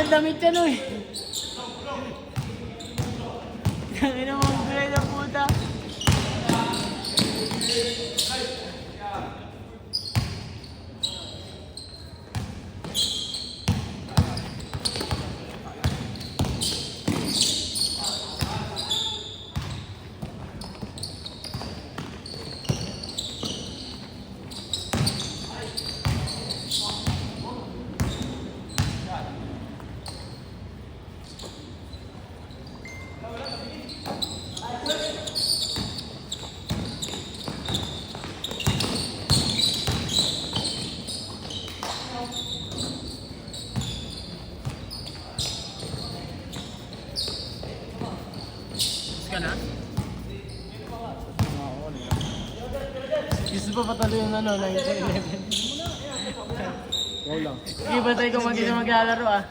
ng damit yan, uy. Tangin na mga gulay na puta. Ka na? Gusto pa patuloy yung ano, 9-11. Go lang. Sige, batay kung hindi na maglalaro ah.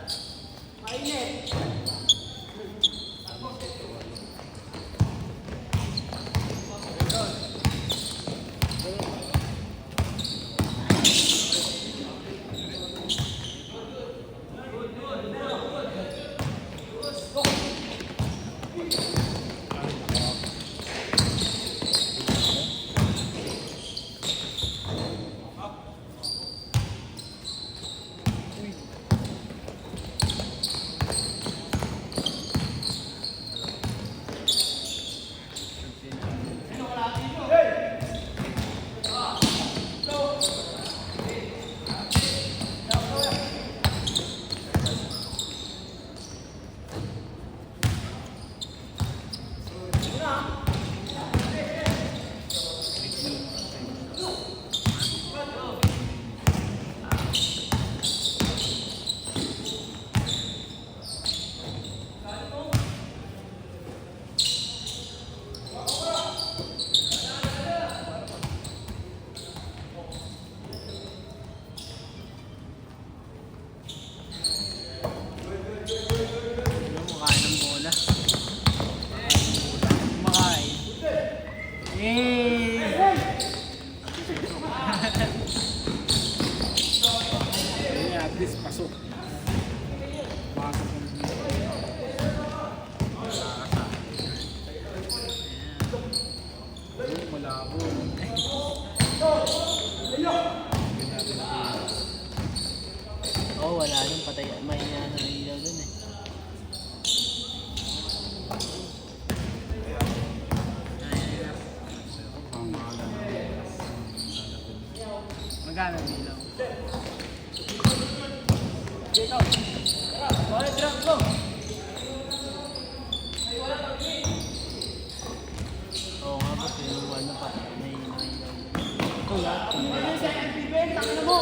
At least pasok. Pasok ng malabo. Oo, wala rin patay. May ilaw dun eh. Magkano ang ilaw? Dito! Wala drop ko! Oo nga ba, pinuwan na pa. May ilaw. Ito lahat. Ano sa FPBN? Takina mo!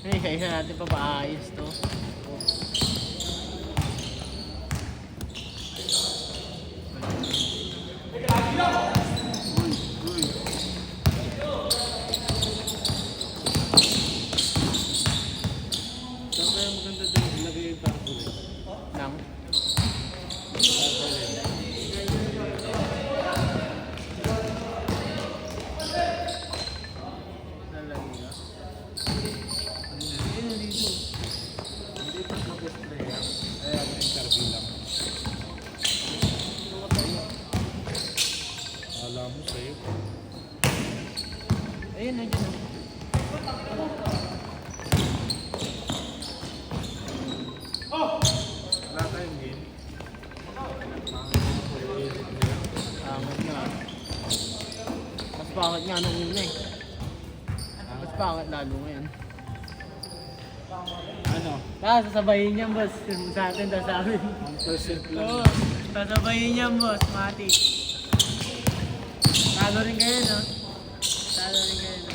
Ay, kaya natin pa paayos to. Alam mo sa'yo. Ayun, nandiyan. Wala tayong game. Pangit nga. Mas pangit nga nung una eh. Mas pangit lalo ngayon. Ano? Sasabayin niya boss. Sa atin, sa amin. 1% lang. Oo, sasabayin niya boss, mati. Talo rin kayo, no? Talo rin kayo, no?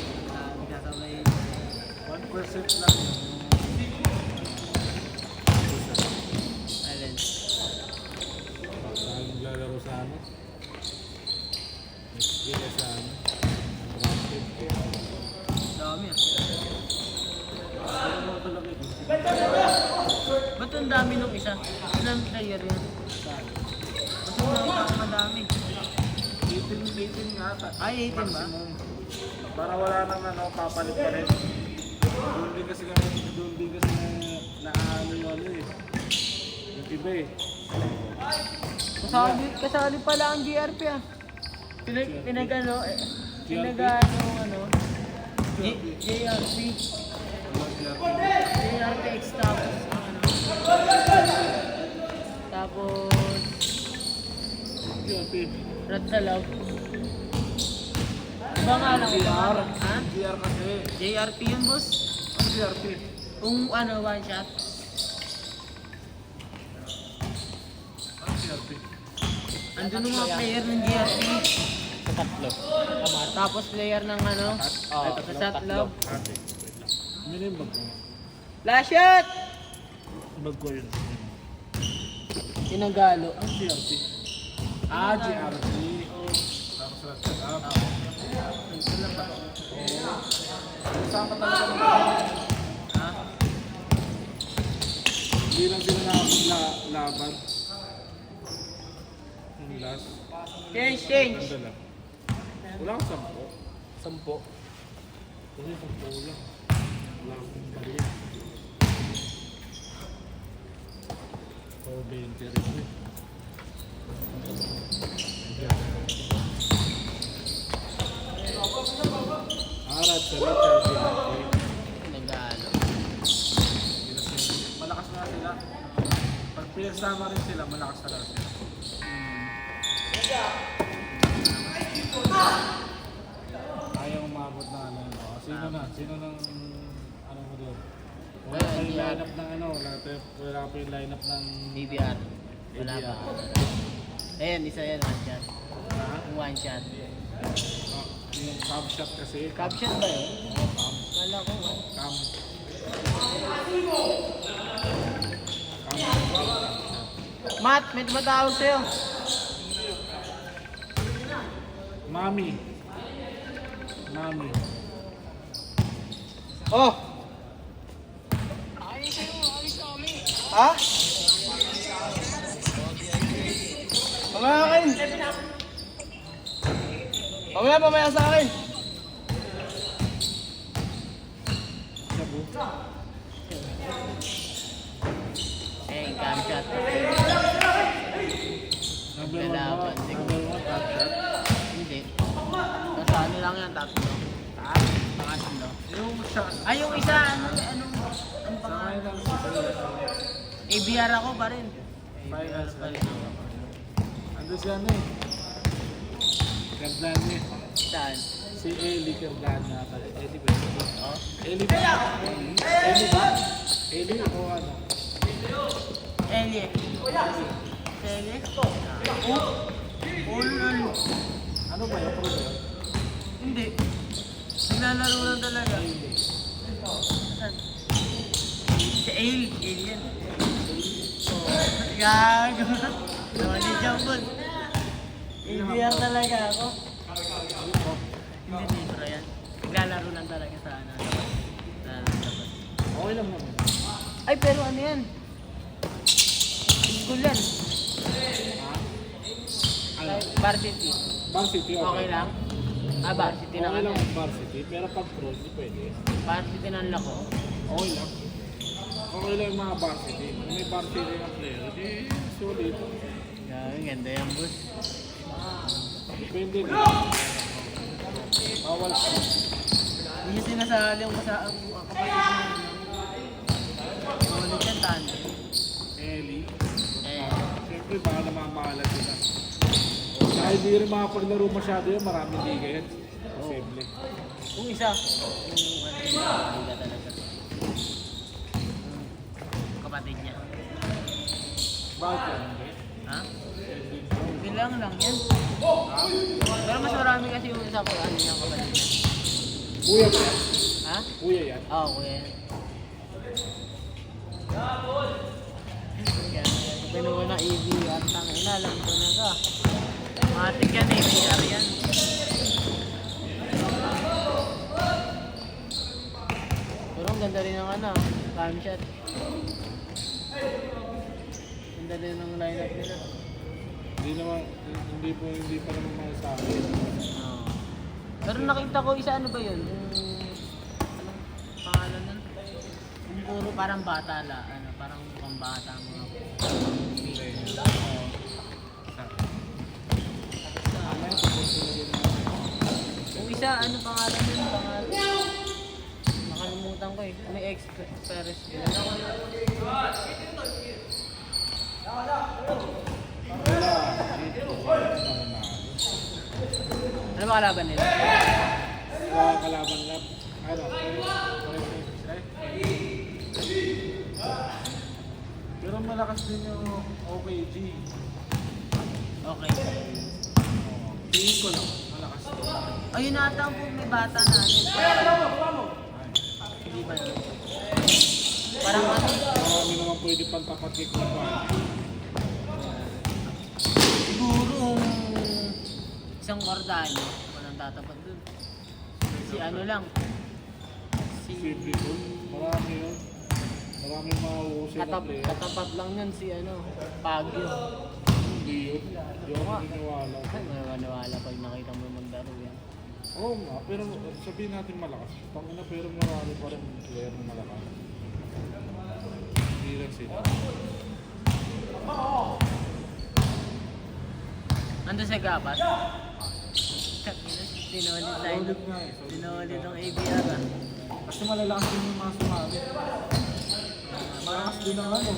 Sasabayin niya. 1% lang. Alin? Saan lalaro sa ano? Next game sa ano? Dami ah. Ba't ang dami nung isa? Ilang player yun? Ba't ang dami? 18 nga ata. Ay, 18 ba? Maximum. Para wala nang ano, papalit pa rin. Doon din kasi na ano yung ano eh. Yung iba eh. Kasali pala ang GRP ah. Pinagano, JRP. JRP X tapos ano. Tapos GRP. Rat sa love. Iba nga lang. GR. Ha? GR kasi. JRP yun boss. Ang GRP. Kung ano, one shot. Ang GRP. Andun yung mga player ng GRP. Sa tatlo. Tapos player ng ano, sa shot love. Ate. Ano yung bag ko? Last shot! Bag ko yun. Tinagalo. Ang GRP. Ah, GRP. Tapos rat. Kasama talaga ng Ha? Hindi lang sila nakapaglaban. Yung last. Change. Ang dala. Wala kang 10. Kasi 10 lang. Wala akong bariya. O 20 rin eh. Arat sa Richard GRP. Tinagalo. Malakas nga sila. Pag pinagsama rin sila, malakas talaga sila. Ayaw umabot na ano. Sino na? Sino nang ano mo doon? Wala pa yung lineup ng ano, wala pa yung lineup ng DBR. Wala pa. Ayan, isa yan, one shot. Ha? Yung one shot. Ah, yung cab shot kasi. Cup shot ba yun? Kala ko. Cam. Matt, may tumatawag sa'yo. Mami. Oh! Ha? Mamaya akin! Mamaya sa akin! Sabu. Eh, cam shot. Number 1 Lalaban, mo. sige. Number 1 cab shot. Hindi. Nasa ano lang yan, tatlo. Pangatlo. Yung shot. Ay, yung isa, ano Sa pangalan? ngayon lang sila. ABR ako pa rin. Finals pa rin. Ando siya ano eh. Cardano eh. Saan? Si Eli Cardano ata. Eli ba? Oh? Eli ba? Eli ba? Eli o ano? Elie. Elie? Ulo. Ano ba yung pro ba yun? Hindi. Naglalaro lang talaga. Saan? Si Alien. Gago. Noni Jambon. ABR talaga ako. Hindi libro yan. Naglalaro lang talaga sa ano. Okay lang naman. Ay, pero ano yan? School yan. Ano? Varsity. Bar City Okay lang? Ah, varsity na Okay lang kami. ang Bar City. Pero pag pro, hindi pwede. Varsity na lako. Okay lang. Okay lang yung mga Bar City. Kung may Bar City ng player, di solid. Ang ganda yan, boss. Depende na. Bawal ka. Hindi niya sinasali yung kapatid niya. Ulit yan, tanda. Eli. Eh, Siyempre, baka namamahalan sila. Dahil di rin makapaglaro masyado yan, maraming liga yan. Posible. kung isa, yung ano, liga talaga. Yung kapatid niya. Bakit yan? Ha? Bilang lang yan. Pero mas marami kasi yung isa ko, ano yung kapatid niya. Kuya ba yan? Ha? Kuya yan? Oo, kuya. Pinuha na EV at ang inalam ko na ka. Matik yan eh, PR yan. Pero ang ganda rin ng ano, cam shot. Ganda rin ng lineup nila. Hindi pa naman mga sa akin. Oo. Pero nakita ko isa ano ba yun? Anong pangalan nun? Yung puro parang bata la, ano, parang mukhang bata mga Yung isa, ano pangalan nun? Nakalimutan ko eh. May ex-Perez yun. Ano ba kalaban nila? Kalaban lab. Ano? Pero malakas din yung OKG. Okay. Tingin ko lang, malakas din. Ayun ata po may bata natin. Hindi ba yun? Parang ano? Marami naman pwede pang tapat kay Kuban. Siguro isang Cordano. Walang tatapat dun. Si ano lang. Si Simple yun. Marami yun. Maraming mahuhusay na player. katapat lang yun si ano. Baguio. Hindi yun. Hindi ako naniniwala. Ay, maniwala pag nakita mo maglaro yan. Oo nga, pero sabihin natin malakas. Tangina, pero marami pa rin player na malakas. Hindi lang sila. Ando sa Gabas. Sinulit tayo. Ulit nga eh. Sinulit ang ABR ah. Kasi malalakas din yung mga sumali. Malakas din ang ano,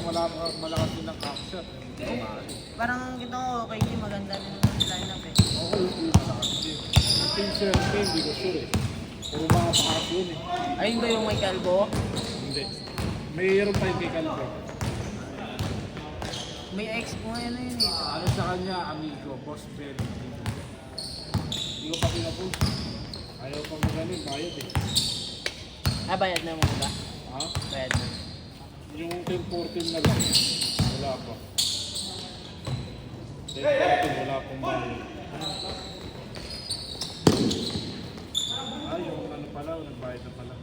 malakas din ang capture. Parang kita ko okay yung maganda rin naman si lineup eh. Oo, yung malakas din. Yung team 17, hindi ko sure eh. Puro mga pakas yun eh. Ayun ba yung may kalbo? Hindi. Mayroon pa yung kay Calvo. May ex ko ngayon na yun eh. Ano sa kanya, amigo, boss Ben. Hindi ko pa pinapost. Ayaw pa magaling, bayad eh. Ah, bayad na mo ba? Ha? Bayad na. Yung 10-14 na lang. Wala pa. 10-14, wala pang bayad. Yung ano pala, nagbayad na pala.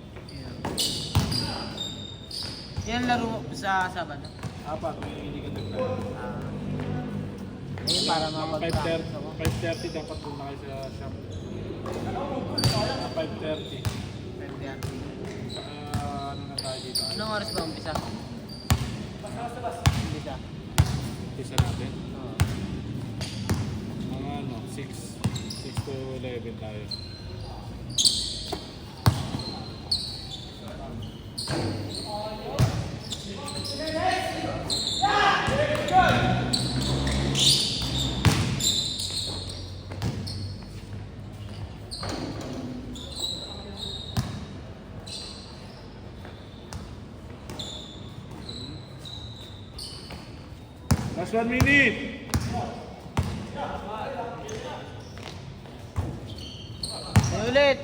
Yan laro sa Sabado. Apat, may indicative na. Ayun para mapag-practice 5:30 ako. 5:30 dapat doon na kayo sa shop. 5:30. Pwede yan. Ano na tayo dito? Anong oras ba umpisa? Umpisa. Umpisa natin. Oo. Mga ano, 6 to 11 tayo. Last 1 minute! Ay, ulit!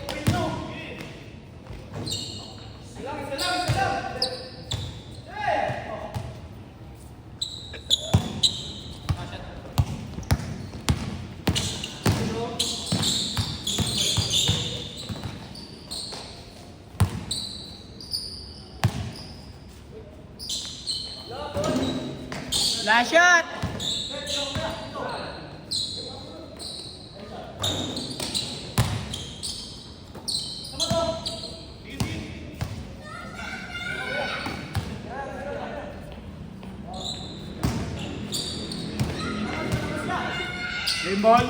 Last shot! Game ball!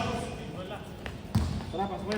Tara, pasok